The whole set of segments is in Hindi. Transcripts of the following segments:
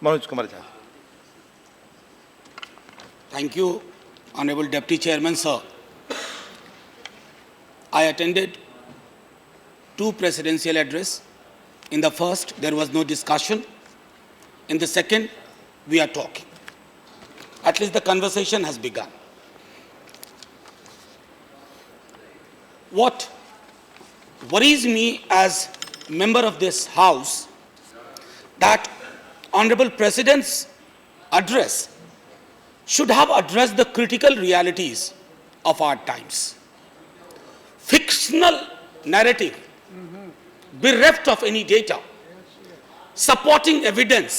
Manoj Kumar Jha. Thank you, Honorable Deputy Chairman, sir. I attended 2 presidential addresses. In the first, there was no discussion. In the second, we are talking. At least the conversation has begun. What worries me as member of this House, that Honorable President's address should have addressed the critical realities of our times. Fictional narrative, bereft of any data, supporting evidence,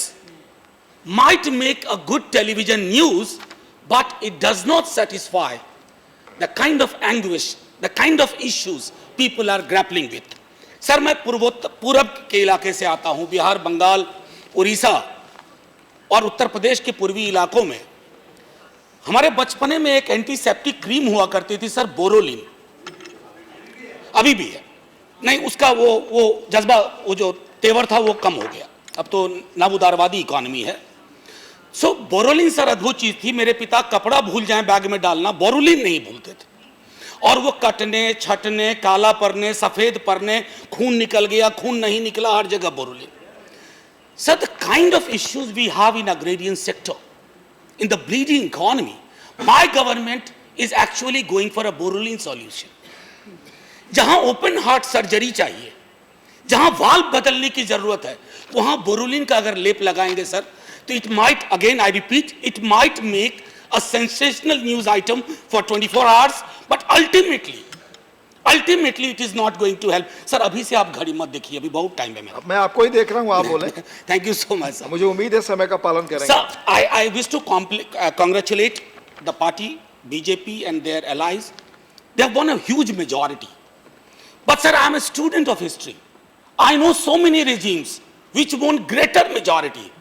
might make a good television news, but it does not satisfy the kind of anguish, the kind of issues people are grappling with. Sir, मैं पूरब के इलाके से आता हूं, बिहार, बंगाल, उड़ीसा और उत्तर प्रदेश के पूर्वी इलाकों में हमारे बचपने में एक एंटीसेप्टिक क्रीम हुआ करती थी सर, बोरोलिन। अभी भी है, नहीं उसका वो जज्बा, वो जो तेवर था वो कम हो गया, अब तो नवउदारवादी इकोनॉमी है। सो बोरोलिन सर अद्भुत चीज थी। मेरे पिता कपड़ा भूल जाएं बैग में डालना, बोरोलिन नहीं भूलते थे, और वो कटने, छटने, काला पड़ने, सफेद पड़ने, खून निकल गया, खून नहीं निकला, हर जगह Boroline. Sir, the kind of issues we have in agrarian sector, in the bleeding economy, my government is actually going for a boruline solution. जहां ओपन हार्ट सर्जरी चाहिए, जहां वाल्व बदलने की जरूरत है, वहां बोरुलिन का अगर लेप लगाएंगे सर, तो it might, again I repeat, it might make a sensational news item for 24 hours, but ultimately it is not going to help. Sir, अभी से आप घड़ी मत देखिए, अभी बहुत टाइम है मेरा। मैं आपको ही देख रहा हूँ, आप बोले। Thank you so much sir. मुझे उम्मीद है समय का पालन करेंगे। Sir, I wish to congratulate the party, BJP and their allies. They have won a huge majority. But sir, I am a student of history. I know so many regimes which won greater majority.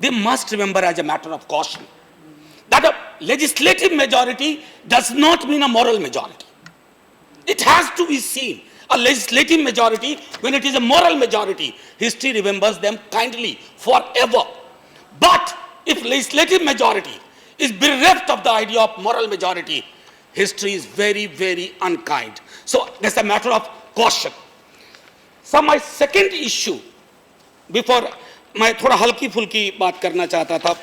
They must remember, as a matter of caution, that a legislative majority does not mean a moral majority. It has to be seen. A legislative majority, when it is a moral majority, history remembers them kindly forever. But if legislative majority is bereft of the idea of moral majority, history is very, very unkind. So that's a matter of caution. So my second issue, before मैं थोड़ा हल्की फुल्की बात करना चाहता था।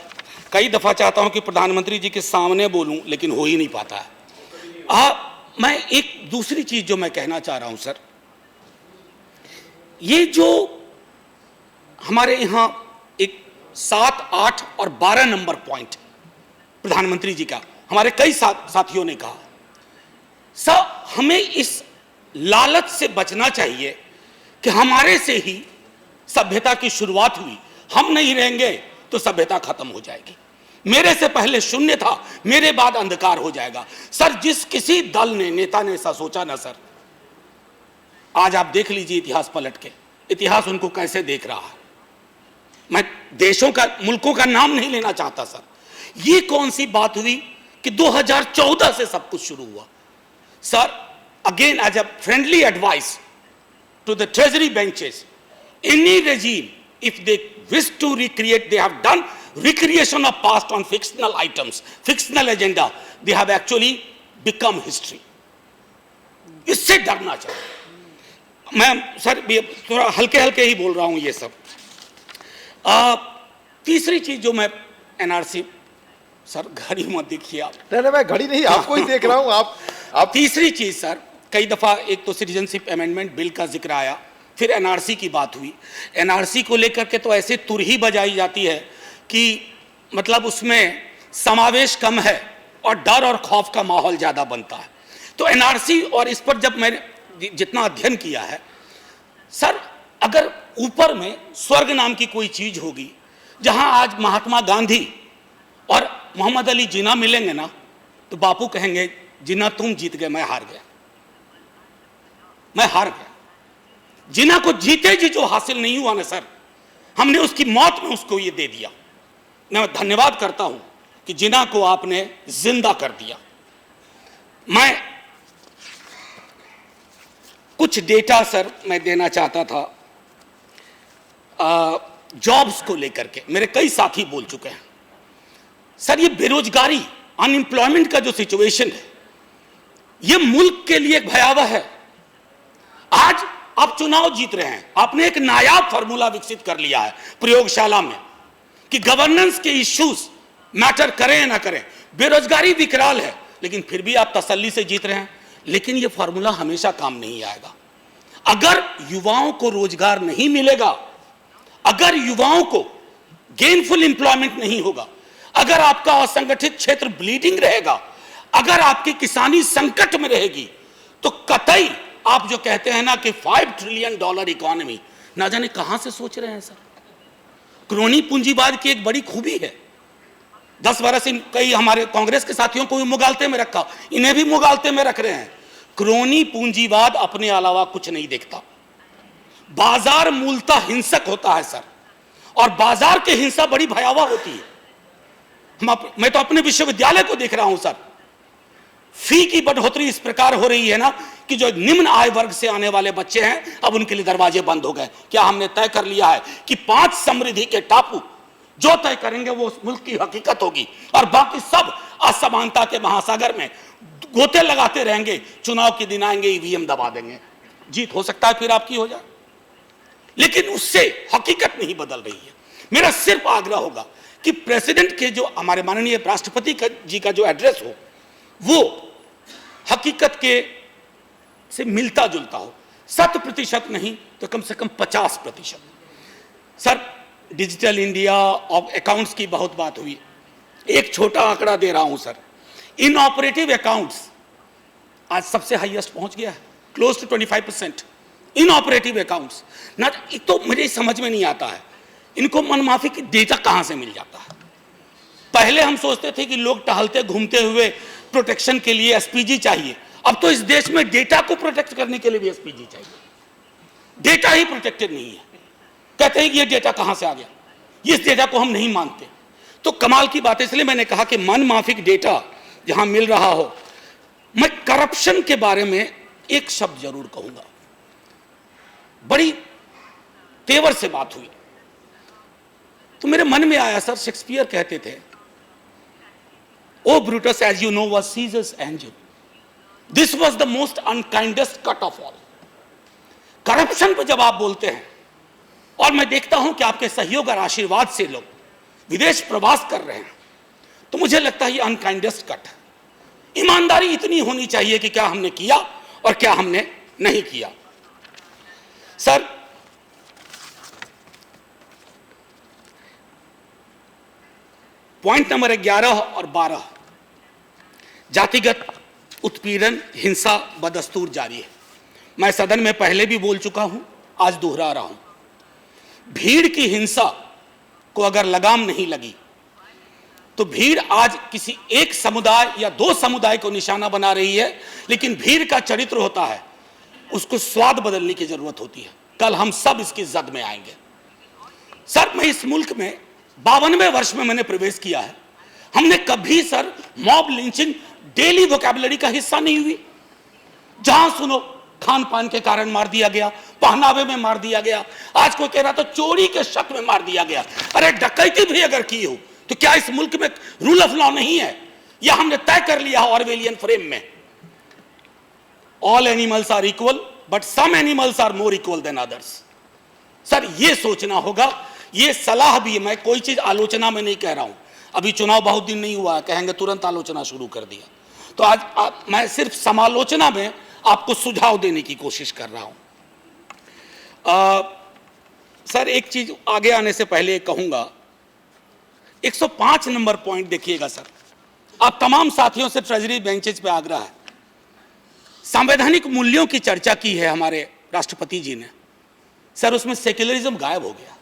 कई दफा चाहता हूं कि प्रधानमंत्री जी के सामने बोलूं, लेकिन हो ही नहीं पाता है। मैं एक दूसरी चीज जो मैं कहना चाह रहा हूं सर, ये जो हमारे यहां एक 7, 8 और 12 नंबर पॉइंट प्रधानमंत्री जी का, हमारे कई साथियों ने कहा, सर हमें इस लालच से बचना चाहिए कि हमारे से ही सभ्यता की शुरुआत हुई, हम नहीं रहेंगे तो सभ्यता खत्म हो जाएगी। मेरे से पहले शून्य था, मेरे बाद अंधकार हो जाएगा। सर, जिस किसी दल ने, नेता ने ऐसा सोचा ना सर, आज आप देख लीजिए इतिहास पलट के, इतिहास उनको कैसे देख रहा है। मैं देशों का, मुल्कों का नाम नहीं लेना चाहता सर। ये कौन सी बात हुई कि 2014 से सब कुछ शुरू हुआ। Sir, again as a friendly advice to the treasury benches, any regime, if they wish to recreate, they have done recreation of past on fictional items, fictional agenda, they have actually become history. इससे डरना चाहिए। मैं सर थोड़ा हल्के हल्के ही बोल रहा हूं ये सब। तीसरी चीज जो मैं एनआरसी, सर घड़ी मत देखिए आप। नहीं, मैं घड़ी नहीं, आपको ही देख रहा हूं। आप तीसरी चीज सर, कई दफा एक तो सिटीजनशिप अमेंडमेंट बिल का जिक्र आया, फिर एनआरसी की बात हुई। एनआरसी को लेकर के तो ऐसे तुरही बजाई जाती है कि मतलब उसमें समावेश कम है और डर और खौफ का माहौल ज़्यादा बनता है। तो एनआरसी, और इस पर जब मैंने जितना अध्ययन किया है सर, अगर ऊपर में स्वर्ग नाम की कोई चीज़ होगी, जहां आज महात्मा गांधी और मोहम्मद अली जिन्ना मिलेंगे ना, तो बापू कहेंगे, जिन्ना तुम जीत गए, मैं हार गया, मैं हार गया। जिन्ना को जीते जी जो हासिल नहीं हुआ ना सर, हमने उसकी मौत में उसको ये दे दिया। मैं धन्यवाद करता हूं कि जिन्ना को आपने जिंदा कर दिया। मैं कुछ डेटा सर मैं देना चाहता था। जॉब्स को लेकर के मेरे कई साथी बोल चुके हैं। सर ये बेरोजगारी, अनएम्प्लॉयमेंट का जो सिचुएशन है, ये मुल्क के लिए भयावह है। आज आप चुनाव जीत रहे हैं, आपने एक नायाब फार्मूला विकसित कर लिया है प्रयोगशाला में कि गवर्नेंस के इश्यूज मैटर करें या ना करें। बेरोजगारी विकराल है, लेकिन फिर भी आप तसल्ली से जीत रहे हैं। लेकिन यह फार्मूला हमेशा काम नहीं आएगा। अगर युवाओं को रोजगार नहीं मिलेगा, अगर युवाओं को गेनफुल एम्प्लॉयमेंट नहीं होगा, अगर आपका असंगठित क्षेत्र ब्लीडिंग रहेगा, अगर आपकी किसानी संकट में रहेगी, तो कतई आप जो कहते हैं ना कि $5 ट्रिलियन इकोनॉमी, ना जाने कहां से सोच रहे हैं सर। क्रोनी पूंजीवाद की एक बड़ी खूबी है। 10 बरस कई हमारे कांग्रेस के साथियों को भी मुगालते में रखा, इन्हें भी मुगालते में रख रहे हैं। क्रोनी पूंजीवाद अपने अलावा कुछ नहीं देखता। बाजार मूलतः हिंसक होता है सर, और बाजार की हिंसा बड़ी भयावह होती है। मैं तो अपने विश्वविद्यालय को देख रहा हूं सर, फी की बढ़ोतरी इस प्रकार हो रही है ना कि जो निम्न आय वर्ग से आने वाले बच्चे हैं, अब उनके लिए दरवाजे बंद हो गए। क्या हमने तय कर लिया है कि 5 समृद्धि के टापू जो तय करेंगे वो उस मुल्क की हकीकत होगी, और बाकी सब असमानता के महासागर में गोते लगाते रहेंगे। चुनाव के दिन आएंगे, ईवीएम दबा देंगे, जीत हो सकता है फिर आपकी हो जाए, लेकिन उससे हकीकत नहीं बदल रही है। मेरा सिर्फ आग्रह होगा कि प्रेसिडेंट के जो हमारे माननीय राष्ट्रपति जी का जो एड्रेस हो, वो हकीकत के से मिलता जुलता हो। 100% नहीं तो कम से कम 50%। सर डिजिटल इंडिया और अकाउंट्स की बहुत बात हुई। एक छोटा आंकड़ा दे रहा हूं सर, इनऑपरेटिव अकाउंट्स आज सबसे हाईएस्ट पहुंच गया है, क्लोज टू 25%। इनऑपरेटिव अकाउंट्स ना, तो मुझे समझ में नहीं आता है इनको मनमाफी की डेटा कहां से मिल जाता है। पहले हम सोचते थे कि लोग टहलते घूमते हुए प्रोटेक्शन के लिए एसपीजी चाहिए, अब तो इस देश में डेटा को प्रोटेक्ट करने के लिए भी एसपीजी चाहिए। डेटा ही प्रोटेक्टेड नहीं है, कहते हैं कि ये डेटा कहां से आ गया, इस डेटा को हम नहीं मानते। तो कमाल की बात है, इसलिए मैंने कहा कि मनमाफिक डेटा जहां मिल रहा हो। मैं करप्शन के बारे में एक शब्द जरूर कहूंगा। बड़ी तेवर से बात हुई तो मेरे मन में आया सर, शेक्सपियर कहते थे, O Brutus as you know was Caesar's angel, this was the most unkindest cut of all. Corruption पर जब आप बोलते हैं, और मैं देखता हूं कि आपके सहयोग और आशीर्वाद से लोग विदेश प्रवास कर रहे हैं, तो मुझे लगता है ये अनकाइंडेस्ट कट है। ईमानदारी इतनी होनी चाहिए कि क्या हमने किया और क्या हमने नहीं किया। सर पॉइंट नंबर 11 और 12, जातिगत उत्पीड़न, हिंसा बदस्तूर जारी है। मैं सदन में पहले भी बोल चुका हूं, आज दोहरा रहा हूं। भीड़ की हिंसा को अगर लगाम नहीं लगी तो भीड़ आज किसी एक समुदाय या 2 समुदाय को निशाना बना रही है, लेकिन भीड़ का चरित्र होता है, उसको स्वाद बदलने की जरूरत होती है। कल हम सब इसकी जद में आएंगे। सर मैं इस मुल्क में 52वें वर्ष में मैंने प्रवेश किया है, हमने कभी sir mob lynching daily vocabulary का हिस्सा नहीं हुई। जहां सुनो खान पान के कारण मार दिया गया, पहनावे में मार दिया गया, आज कोई कह रहा था चोरी के शक में मार दिया गया। अरे डकैती भी अगर की हो तो क्या इस मुल्क में रूल ऑफ लॉ नहीं है? या हमने तय कर लिया ऑरवेलियन फ्रेम में, all animals are equal but some animals are more equal than others. Sir ये सोचना होगा। ये सलाह भी, मैं कोई चीज आलोचना में नहीं कह रहा हूं, अभी चुनाव बहुत दिन नहीं हुआ, कहेंगे तुरंत आलोचना शुरू कर दिया, तो आज मैं सिर्फ समालोचना में आपको सुझाव देने की कोशिश कर रहा हूं। सर एक चीज आगे आने से पहले कहूंगा, 105 नंबर पॉइंट देखिएगा सर, आप तमाम साथियों से ट्रेजरी बेंचेज पे आग्रह है, संवैधानिक मूल्यों की चर्चा की है हमारे राष्ट्रपति जी ने। सर उसमें सेक्युलरिज्म गायब हो गया,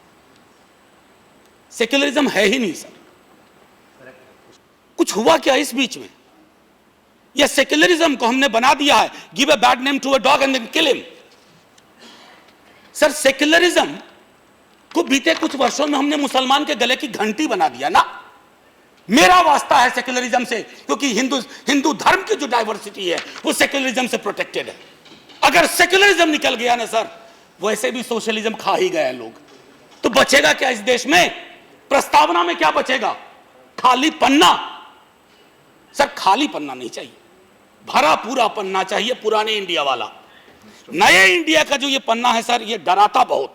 सेक्युलरिज्म है ही नहीं सर। कुछ हुआ क्या इस बीच में? या सेक्युलरिज्म को हमने बना दिया है give a bad name to a dog and then kill him. Sir secularism को बीते कुछ वर्षों में हमने मुसलमान के गले की घंटी बना दिया ना। मेरा वास्ता है सेक्युलरिज्म से, क्योंकि हिंदू धर्म की जो डाइवर्सिटी है वो सेक्युलरिज्म से प्रोटेक्टेड है। अगर सेक्युलरिज्म निकल गया ना सर, वैसे भी सोशलिज्म खा ही गए लोग, तो बचेगा क्या इस देश में? प्रस्तावना में क्या बचेगा? खाली पन्ना। सर खाली पन्ना नहीं चाहिए, भरा पूरा पन्ना चाहिए, पुराने इंडिया वाला। नए इंडिया का जो ये पन्ना है सर, ये डराता बहुत।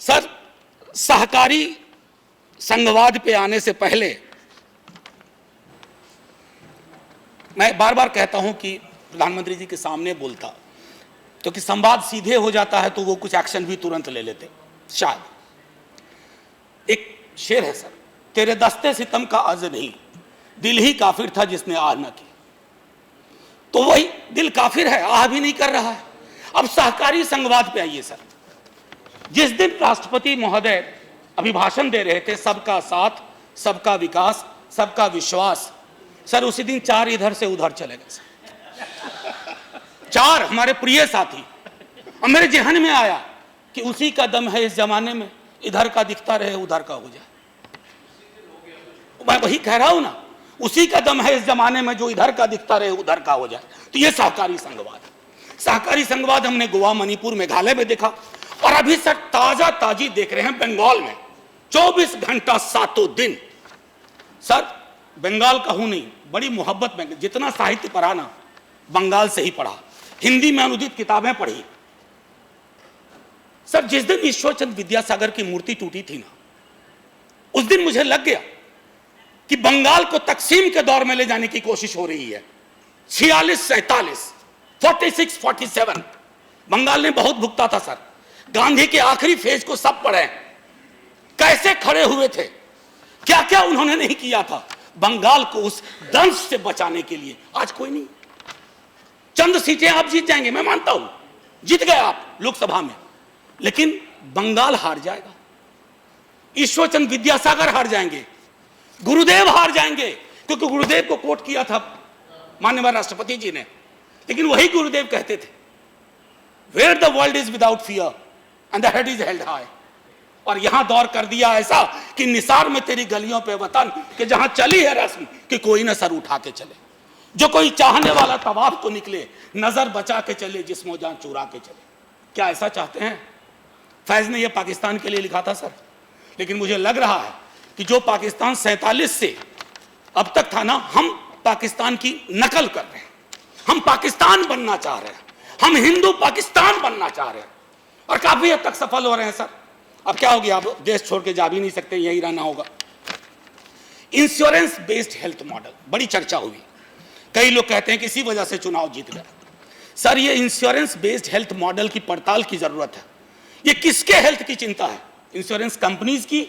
सर सहकारी संघवाद पे आने से पहले मैं बार बार कहता हूं कि प्रधानमंत्री जी के सामने बोलता, क्योंकि संवाद सीधे हो जाता है तो वो कुछ एक्शन भी तुरंत ले लेते। शायद एक शेर है सर, तेरे दस्ते सितम का अर्ज नहीं, दिल ही काफिर था जिसने आह न की। तो वही दिल काफिर है, आह भी नहीं कर रहा है। अब सहकारी संघवाद पे आइए सर। जिस दिन राष्ट्रपति महोदय अभिभाषण दे रहे थे, सबका साथ, सबका विकास, सबका विश्वास, सर उसी दिन 4 इधर से उधर चले गए सर। 4 हमारे प्रिय साथी। और मेरे जहन में आया कि उसी का दम है इस जमाने में, इधर का दिखता रहे उधर का हो जाए। मैं वही कह रहा हूं ना, उसी का दम है इस जमाने में, जो इधर का दिखता रहे उधर का हो जाए। तो ये सहकारी संघवाद है। सहकारी संघवाद हमने गोवा, मणिपुर, मेघालय में देखा, और अभी सर ताजा ताजी देख रहे हैं बंगाल में। 24 घंटा 7 दिन। सर बंगाल का हूं नहीं, बड़ी मोहब्बत में, जितना साहित्य पढ़ा ना बंगाल से ही पढ़ा, हिंदी में अनुदित किताबें पढ़ी। सर जिस दिन ईश्वरचंद्र विद्यासागर की मूर्ति टूटी थी ना, उस दिन मुझे लग गया कि बंगाल को तकसीम के दौर में ले जाने की कोशिश हो रही है। 46, 47, 46, 47 बंगाल ने बहुत भुगता था सर। गांधी के आखिरी फेज को सब पढ़े, कैसे खड़े हुए थे, क्या क्या उन्होंने नहीं किया था बंगाल को उस दंश से बचाने के लिए। आज कोई नहीं। चंद सीटें आप जीत जाएंगे, मैं मानता हूं, जीत गए आप लोकसभा में, लेकिन बंगाल हार जाएगा। ईश्वरचंद्र विद्यासागर हार जाएंगे, गुरुदेव हार जाएंगे, क्योंकि गुरुदेव को कोट किया था माननीय राष्ट्रपति जी ने। लेकिन वही गुरुदेव कहते थे, where the world is without fear and the head is held high. और यहां दौर कर दिया ऐसा कि निसार में तेरी गलियों पे वतन, कि जहां चली है रस्म कि कोई न सर उठा के चले। जो कोई चाहने वाला तवाफ को निकले, नजर बचा के चले, जिस्मो जान चुरा के चले। क्या ऐसा चाहते हैं? फैज ने यह पाकिस्तान के लिए लिखा था सर, लेकिन मुझे लग रहा है कि जो पाकिस्तान 47 से अब तक था ना, हम पाकिस्तान की नकल कर रहे हैं। हम पाकिस्तान बनना चाह रहे हैं, हम हिंदू पाकिस्तान बनना चाह रहे हैं, और काफी हद तक सफल हो रहे हैं सर। अब क्या हो गया, अब देश छोड़ के जा भी नहीं सकते, यही रहना होगा। इंश्योरेंस बेस्ड हेल्थ मॉडल, बड़ी चर्चा हुई। कई लोग कहते हैं कि इसी वजह से चुनाव जीत गए। सर ये इंश्योरेंस बेस्ड हेल्थ मॉडल की पड़ताल की जरूरत है। ये किसके हेल्थ की चिंता है? इंश्योरेंस कंपनीज की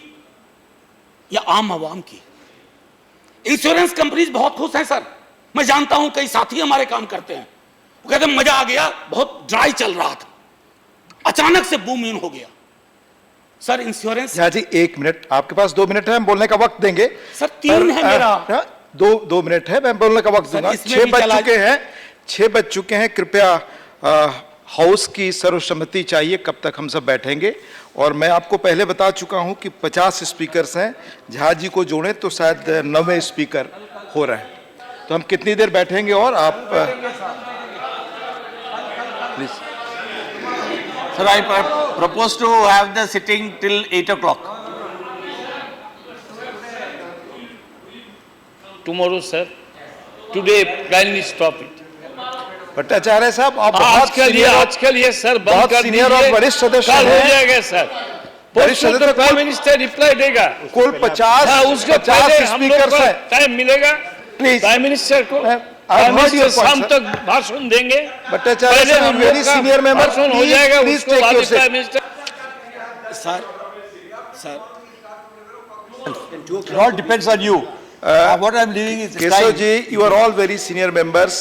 या आम आवाम की? इंश्योरेंस कंपनीज बहुत खुश हैं सर। मैं जानता हूं कई साथी हमारे काम करते हैं, वो कहते हैं मजा आ गया, बहुत ड्राई चल रहा था, अचानक से बूम इन हो गया। Sir insurance Jha ji 1 minute, आपके पास 2 मिनट है, हम बोलने का वक्त देंगे। सर 3 है मेरा। 2 मिनट है, मैं बोलने का वक्त दूंगा। 6 बज चुके हैं। कृपया हाउस की सर्वसम्मति चाहिए, कब तक हम सब बैठेंगे। और मैं आपको पहले बता चुका हूं कि 50 स्पीकर्स हैं, झा जी को जोड़ें तो शायद 9वें स्पीकर हो रहे हैं। तो हम कितनी देर बैठेंगे? और आप please. Sir, I propose to have the sitting till 8 o'clock. Tomorrow, sir. Today, kindly stop it. Bhattacharya साहब, आप आज के लिए सर बंद बहुत कर सीनियर और दीजिए। वरिष्ठ सदस्य कल हो हैं। जाएगा सर। वरिष्ठ सदस्य प्राइम मिनिस्टर रिप्लाई देगा। कुल 50 हाँ, उसके पहले हम लोग स्पीकर्स को हैं। टाइम मिलेगा। Please. प्राइम मिनिस्टर को I've prime heard your minister point, शाम sir. तक भाषण देंगे। भट्टाचार्य पहले साहब, उन very लोग का senior member, भाषण हो please, जाएगा, please उसको take बाद your में seat. Prime minister. Sir It all depends on you. What I'm leaving is Keshav time. Ji, you are all very senior members.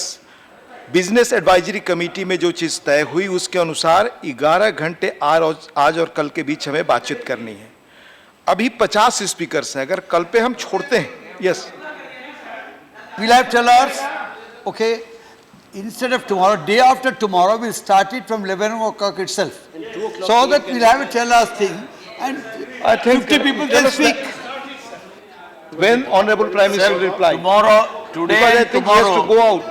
Business advisory committee में जो चीज तय हुई उसके अनुसार 11 घंटे आज और कल के बीच हमें बातचीत करनी है। अभी 50 स्पीकर्स हैं, अगर कल पे हम छोड़ते हैं, yes We'll have 12 hours. Okay. Instead of tomorrow, day after tomorrow, we'll start it from 11 o'clock itself. So that we'll have a 12 hours thing and I think 50 people can speak. when honorable prime minister will reply, Tomorrow, today because I and think he has to tomorrow. go out.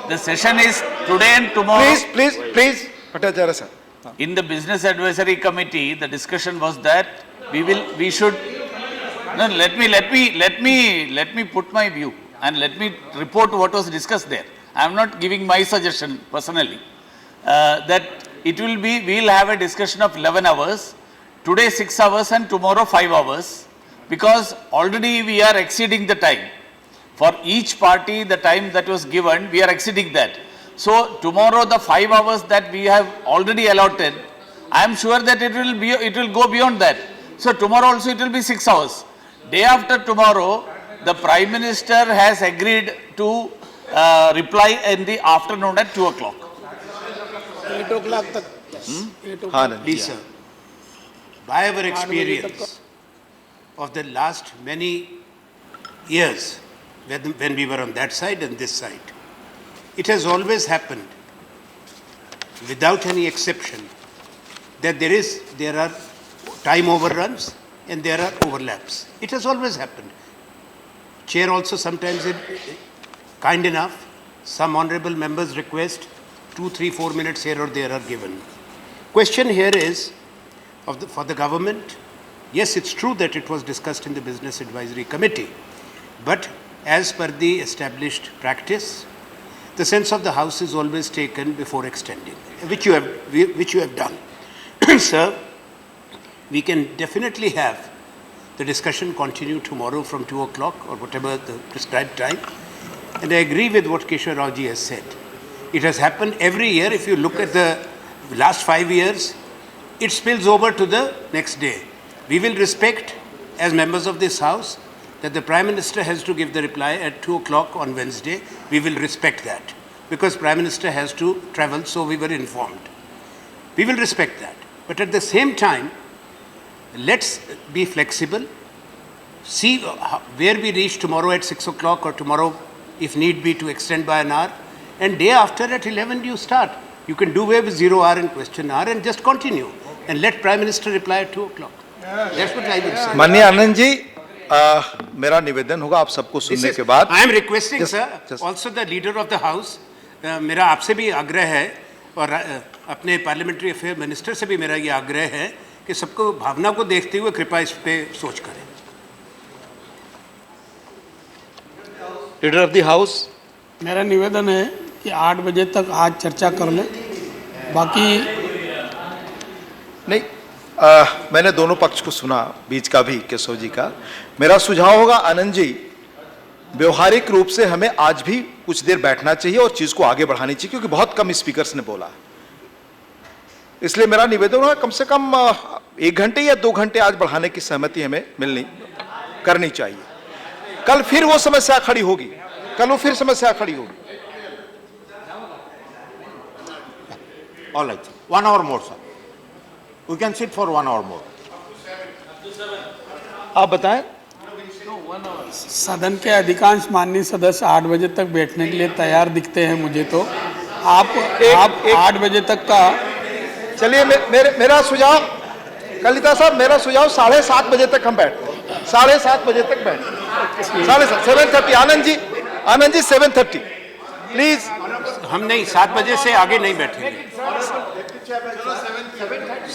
The session is today and tomorrow. Please, Bhattacharya साहब, In the Business Advisory Committee, the discussion was that we should, no, let me put my view and let me report what was discussed there. I am not giving my suggestion personally, that we'll have a discussion of 11 hours, today 6 hours and tomorrow 5 hours, because already we are exceeding the time. For each party, the time that was given, we are exceeding that. So tomorrow, the 5 hours that we have already allotted, I am sure that it will go beyond that. So tomorrow also it will be 6 hours. Day after tomorrow, the Prime Minister has agreed to reply in the afternoon at 2 o'clock. 8 o'clock तक. हाँ Anand ji, Please, sir. By our experience of the last many years, when we were on that side and this side, it has always happened, without any exception, that there are time overruns and there are overlaps. It has always happened. Chair also sometimes is kind enough. Some honorable members request 2, 3, 4 minutes here or there are given. Question here is for the government. Yes, it's true that it was discussed in the Business Advisory Committee, but as per the established practice, the sense of the House is always taken before extending, which you have done. Sir, we can definitely have the discussion continue tomorrow from 2 o'clock or whatever the prescribed time. And I agree with what Keshwar Rao ji has said. It has happened every year. If you look at the last 5 years, it spills over to the next day. We will respect, as members of this House, that the Prime Minister has to give the reply at 2 o'clock on Wednesday. We will respect that because Prime Minister has to travel, so we were informed. We will respect that. But at the same time, let's be flexible, see where we reach tomorrow at 6 o'clock or tomorrow, if need be, to extend by an hour. And day after at 11 you start. You can do away with 0 hour and question hour and just continue. And let Prime Minister reply at 2 o'clock. That's what I would say. माननीय आनंद जी, मेरा निवेदन होगा आप सबको सुनने के बाद. I am requesting, Just- sir, just- also the leader of the House, मेरा आपसे भी आग्रह है और अपने पार्लियामेंट्री अफेयर मिनिस्टर से भी मेरा ये आग्रह है कि सबको भावना को देखते हुए कृपया इस पे सोच करें. Leader of the house. मेरा निवेदन है कि 8 बजे तक आज चर्चा कर लें. बाकी नहीं, मैंने दोनों पक्ष को सुना, बीच का भी, केशव जी का. मेरा सुझाव होगा आनंद जी, व्यवहारिक रूप से हमें आज भी कुछ देर बैठना चाहिए और चीज को आगे बढ़ानी चाहिए, क्योंकि बहुत कम स्पीकर्स ने बोला. इसलिए मेरा निवेदन होगा कम से कम 1 घंटे या 2 घंटे आज बढ़ाने की सहमति हमें करनी चाहिए. कल फिर वो समस्या खड़ी होगी, All right, 1 hour more, sir. We can sit for 1 hour more. आप बताएं. सदन के अधिकांश माननीय सदस्य 8 बजे तक बैठने के लिए तैयार दिखते हैं मुझे तो. आप 8 बजे तक का. चलिए मेरा सुझाव, कलिता साहब, मेरा सुझाव 7:30 बजे तक हम बैठते. 7:30 बजे तक बैठते. 7:30. आनंद जी 7:30 प्लीज. हम नहीं, 7 बजे से आगे नहीं बैठेंगे.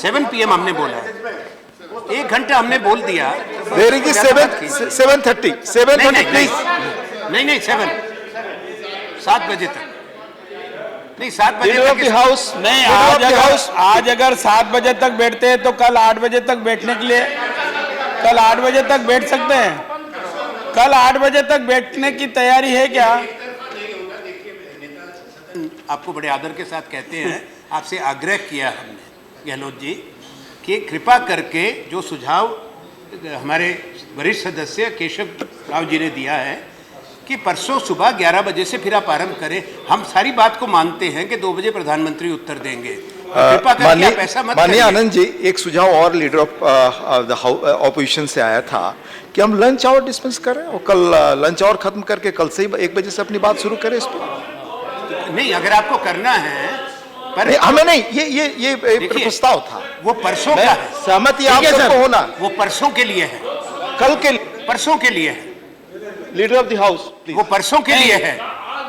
7 PM हमने बोला है. 1 घंटा हमने बोल दिया. देरी की 7:30 प्लीज. नहीं 7 बजे तक नहीं, 7 बजे लीडर ऑफ द हाउस. नहीं, आज अगर 7 बजे तक बैठते हैं तो कल 8 बजे तक बैठने के लिए, कल 8 बजे तक बैठ सकते हैं. कल 8 बजे तक बैठने की तैयारी है क्या? आपको बड़े आदर के साथ कहते हैं, आपसे आग्रह किया हमने गहलोत जी कि कृपा करके जो सुझाव हमारे वरिष्ठ सदस्य केशव राव जी ने दिया है कि परसों सुबह 11 बजे से फिर आप आरंभ करें. हम सारी बात को मानते हैं कि 2 बजे प्रधानमंत्री उत्तर देंगे. कृपा करके आप ऐसा मत माननीय करिए. आनंद जी, एक सुझाव और लीडर ऑफ द ऑपोजिशन से आया था कि हम लंच आवर डिस्पेंस करें और कल लंच आवर खत्म करके कल से ही 1 बजे से अपनी बात शुरू करें इस पर. नहीं, अगर आपको करना है पर नहीं, हमें नहीं, ये प्रस्ताव था. वो परसों का है. सहमति आप सबको होना. वो परसों के लिए है. कल के परसों के लिए है. लीडर ऑफ द हाउस वो परसों के लिए है.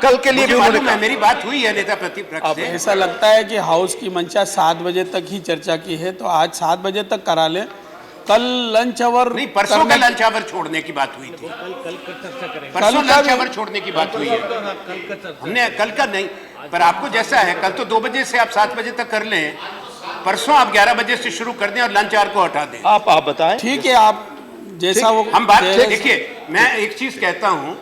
कल के लिए भी मुझे उन्होंने मालूम है, कहा। मेरी बात हुई है नेता प्रतिपक्ष से। ऐसा लगता है कि हाउस की मंशा 7 बजे तक ही चर्चा की है, तो आज 7 बजे तक करा लें। कल लंच आवर नहीं, परसों का लंच आवर छोड़ने की बात हुई थी। परसों लंच आवर छोड़ने की बात हुई है। हमने कल का नहीं, पर आपको जैसा है, कल तो 2 बजे से आप 7 बजे तक कर लें, परसों आप 11 बजे से शुरू कर दें और लंच आवर को हटा दें। आप बताएं। ठीक है, आप जैसा वो हम बात, कह रहे- देखिए मैं एक चीज कहता हूं,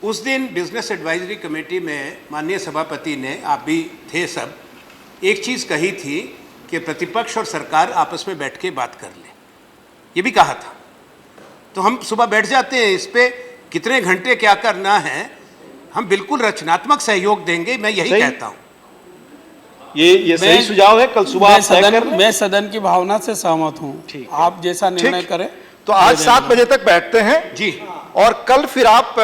उस दिन बिजनेस एडवाइजरी कमेटी में माननीय सभापति ने, आप भी थे सब, एक चीज कही थी कि प्रतिपक्ष और सरकार आपस में बैठ के बात कर ले, ये भी कहा था। तो हम सुबह बैठ जाते हैं, इस पे कितने घंटे क्या करना है, हम बिल्कुल रचनात्मक सहयोग देंगे, मैं यही सही। कहता हूं। ये सही सुझाव है। कल सुबह आप तय कर लें। मैं सदन की भावना से सहमत हूँ। आप जैसा निर्णय ठीक। करें। तो आज 7 बजे तक बैठते हैं जी, और कल फिर आप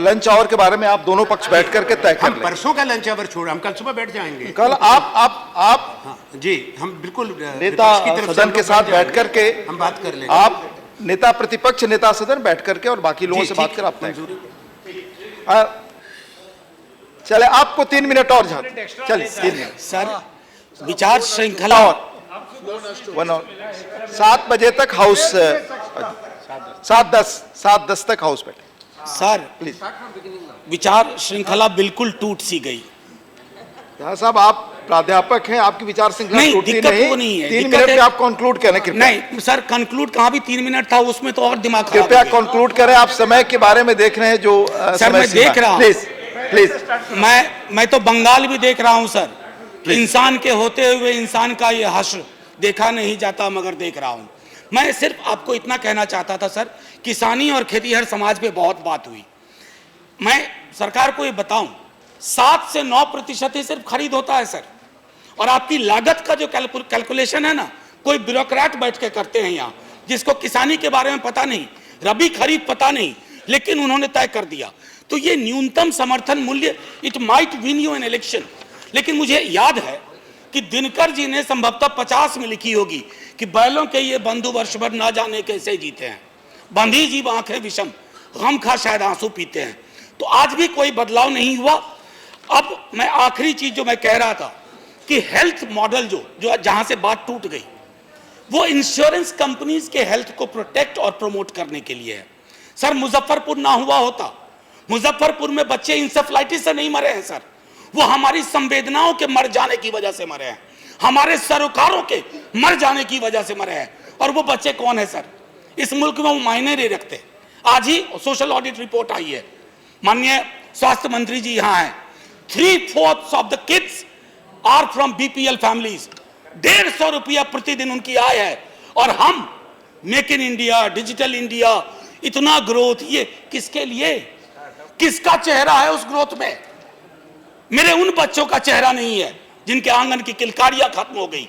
लंच आवर के बारे में आप दोनों पक्ष बैठ करके तय कर हम लें। परसों का लंच आवर छोड़, हम कल सुबह बैठ जाएंगे। कल आप हाँ, जी, हम बिल्कुल नेता विपक्ष की तरफ से सदन हम के लोग साथ बैठ बैठ जाएंगे। करके हम बात कर लेंगे। आप नेता प्रतिपक्ष नेता सदन बैठ करके और बाकी लोगों जी, से बात ठीक, कर आप तय मंजूरी। करें। चले, आपको 3 मिनट और चलिए 3 मिनट सर, विचार श्रृंखला और 1 और 7 बजे तक हाउस 7:10 तक हाउस बैठे सर, प्लीज। विचार श्रृंखला बिल्कुल टूट सी गई। साहब, आप प्राध्यापक हैं, आपकी विचार श्रृंखला नहीं, टूटती दिक्कत नहीं। वो नहीं है। 3 दिक्कत मिनट है- में आप कंक्लूड करें कृपया। नहीं सर, कंक्लूड कहाँ भी 3 मिनट था, उसमें तो और दिमाग खराब कृपया हो गया। कंक्लूड करें। आप समय के बारे में देख रहे हैं जो सर, मैं देख रहा हूं। प्लीज मैं तो बंगाल भी देख रहा हूं सर। इंसान के होते हुए इंसान का ये हश्र देखा नहीं जाता, मगर देख रहा हूं। मैं सिर्फ आपको इतना कहना चाहता था सर, किसानी और खेतीहर समाज पे बहुत बात हुई। मैं सरकार को ये बताऊं, 7 से 9% ही सिर्फ खरीद होता है सर। और आपकी लागत का जो कैलकुलेशन है ना, कोई ब्यूरोक्रेट बैठ के करते हैं यहाँ, जिसको किसानी के बारे में पता नहीं, रबी खरीद पता नहीं, लेकिन उन्होंने तय कर दिया। तो ये न्यूनतम समर्थन मूल्य, it might win you an election. लेकिन मुझे याद है कि दिनकर जी ने संभवतः 50 में लिखी होगी कि बैलों के ये बंधु वर्ष भर ना जाने कैसे जीते हैं, बंधी जीव आंखें विषम, गम खा शायद आंसू पीते हैं। तो आज भी कोई बदलाव नहीं हुआ। अब मैं आखिरी चीज जो मैं कह रहा था कि हेल्थ मॉडल जो जहां से बात टूट गई, वो इंश्योरेंस कंपनीज के हेल्थ को प्रोटेक्ट और प्रमोट करने के लिए है। सर, मुजफ्फरपुर ना हुआ होता, मुजफ्फरपुर में बच्चे इंसेफ्लाइटिस से नहीं मरे हैं सर, वो हमारी संवेदनाओं के मर जाने की वजह से मरे हैं, हमारे सरोकारों के मर जाने की वजह से मरे हैं। और वो बच्चे कौन है सर? इस मुल्क में वो मायने नहीं रखते। आज ही सोशल ऑडिट रिपोर्ट आई है, माननीय स्वास्थ्य मंत्री जी यहाँ हैं, 3/4 of the kids are from BPL families. 150 रुपया प्रतिदिन उनकी आय है। और हम make in India, digital India, इतना ग्रोथ, ये किसके लिए? किसका चेहरा है उस ग्रोथ में? मेरे उन बच्चों का चेहरा नहीं है जिनके आंगन की किलकारियां खत्म हो गई।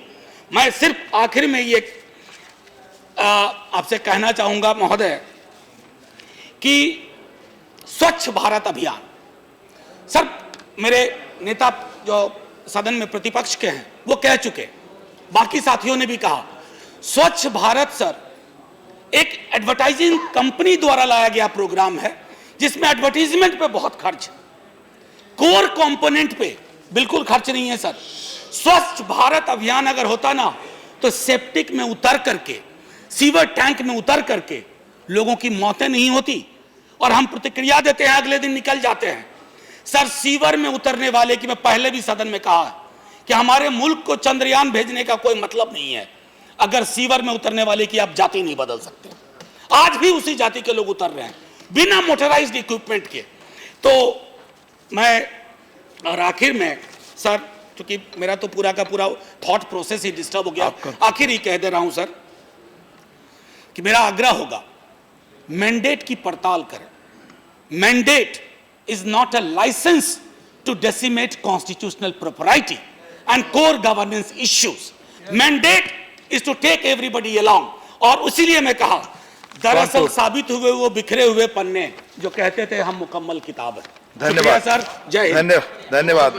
मैं सिर्फ आखिर में ये आपसे कहना चाहूंगा महोदय कि स्वच्छ भारत अभियान, सर मेरे नेता जो सदन में प्रतिपक्ष के हैं वो कह चुके, बाकी साथियों ने भी कहा, स्वच्छ भारत सर एक एडवर्टाइजिंग कंपनी द्वारा लाया गया प्रोग्राम है, जिसमें एडवर्टीजमेंट पे बहुत खर्च, कोर कंपोनेंट पे बिल्कुल खर्च नहीं है सर। स्वच्छ भारत अभियान अगर होता ना, तो सेप्टिक में उतर करके, सीवर टैंक में उतर करके लोगों की मौतें नहीं होती और हम प्रतिक्रिया देते हैं, अगले दिन निकल जाते हैं। सर, सीवर में उतरने वाले की मैं पहले भी सदन में कहा कि हमारे मुल्क को चंद्रयान भेजने का कोई मतलब नहीं है अगर सीवर में उतरने वाले की आप जाति नहीं बदल सकते। आज भी उसी जाति के लोग उतर रहे हैं बिना मोटराइज्ड इक्विपमेंट के। तो मैं और आखिर में सर, क्योंकि मेरा तो पूरा का पूरा थॉट प्रोसेस ही डिस्टर्ब हो गया, आखिर ही कह दे रहा हूं सर कि मेरा आग्रह होगा, मैंडेट की पड़ताल करें। Mandate is not a license to decimate constitutional propriety and core governance issues. Mandate is to take everybody along. और इसीलिए मैं कहा, दरअसल साबित हुए वो बिखरे हुए पन्ने जो कहते थे हम मुकम्मल किताब है। धन्यवाद सर, जय हिंद। धन्यवाद।